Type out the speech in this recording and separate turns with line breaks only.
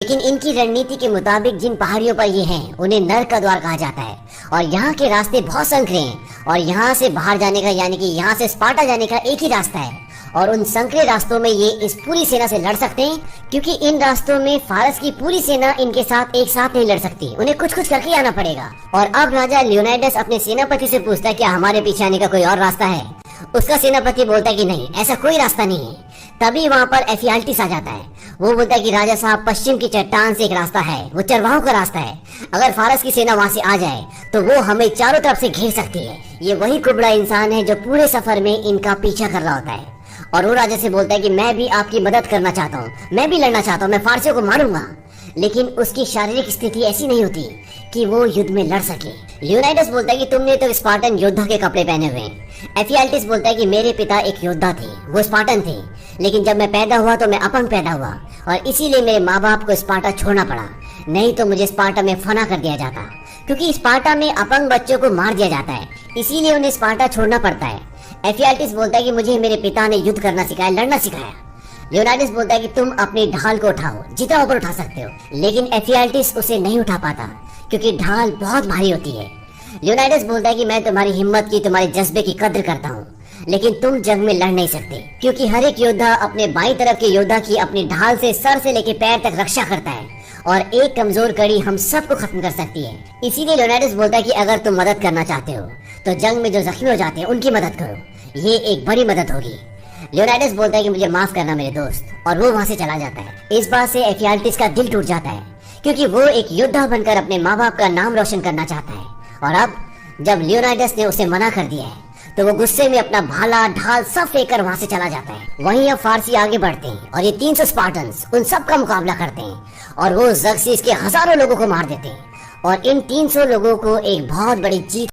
लेकिन इनकी रणनीति के मुताबिक जिन पहाड़ियों पर ये हैं उन्हें नर्क का द्वार कहा जाता है और यहाँ के रास्ते बहुत संकरे हैं और यहाँ से बाहर जाने का यानी कि यहाँ से स्पार्टा जाने का एक ही रास्ता है और उन संकरे रास्तों में ये इस पूरी सेना से लड़ सकते हैं क्योंकि इन रास्तों में फारस की पूरी सेना इनके साथ एक साथ नहीं लड़ सकती, उन्हें कुछ कुछ करके आना पड़ेगा। और अब राजा लियोनाइडस अपने सेनापति से पूछता है क्या हमारे पीछे आने का कोई और रास्ता है। उसका सेनापति बोलता है कि नहीं, ऐसा कोई रास्ता नहीं है। तभी वहाँ पर एफियाल्टिस आ जाता है। वो बोलता है कि राजा साहब, पश्चिम की चट्टान से एक रास्ता है, वो चरवाहों का रास्ता है। अगर फारस की सेना वहाँ से आ जाए तो वो हमें चारों तरफ से घेर सकती है। ये वही कुबड़ा इंसान है जो पूरे सफर में इनका पीछा कर रहा होता है और वो राजा से बोलता है कि मैं भी आपकी मदद करना चाहता हूँ, मैं भी लड़ना चाहता हूँ, मैं फारसियों को मारूंगा। लेकिन उसकी शारीरिक स्थिति ऐसी नहीं होती कि वो युद्ध में लड़ सके। लियोनाइडस बोलता है कि तुमने तो स्पार्टन योद्धा के कपड़े पहने हुए हैं। एफियाल्टिस बोलता है कि मेरे पिता एक योद्धा थे, वो स्पार्टन थे, लेकिन जब मैं पैदा हुआ तो मैं अपंग पैदा हुआ और इसीलिए मेरे माँ बाप को स्पार्टा छोड़ना पड़ा, नहीं तो मुझे स्पार्टा में फना कर दिया जाता, क्योंकि स्पार्टा में अपंग बच्चों को मार दिया जाता है, इसीलिए उन्हें स्पार्टा छोड़ना पड़ता है। एफियाल्टिस बोलता है कि मुझे मेरे पिता ने युद्ध करना सिखाया, लड़ना सिखाया। लियोनाइडस बोलता है कि तुम अपनी ढाल को उठाओ, जितना ऊपर उठा सकते हो, लेकिन एफियाल्टिस उसे नहीं उठा पाता क्योंकि ढाल बहुत भारी होती है। लियोनाइडस बोलता है कि मैं तुम्हारी हिम्मत की, तुम्हारे जज्बे की कद्र करता हूँ, लेकिन तुम जंग में लड़ नहीं सकते क्योंकि हर एक योद्धा अपने बाईं तरफ के योद्धा की अपनी ढाल से सर से लेकर पैर तक रक्षा करता है और एक कमजोर कड़ी हम सबको खत्म कर सकती है। इसीलिए लियोनाइडस बोलता है कि अगर तुम मदद करना चाहते हो तो जंग में जो जख्मी हो जाते हैं उनकी मदद करो, ये एक बड़ी मदद होगी। लियोनाइडस बोलता है कि मुझे माफ करना मेरे दोस्त, और वो वहाँ से चला जाता है। इस बात से एफियाल्टिस का दिल टूट जाता है क्योंकि वो एक योद्धा बनकर अपने माँ बाप का नाम रोशन करना चाहता है। और अब जब लियोनाइडस ने उसे मना कर दिया है तो वो गुस्से में अपना भाला ढाल सब फेंककर वहाँ से चला जाता है। वहीं अब फारसी आगे बढ़ते हैं और ये 300 स्पार्टन्स उन सब का मुकाबला करते हैं और वो ज़र्क्सिस के हजारों लोगों को मार देते हैं और इन 300 लोगों को एक बहुत बड़ी जीत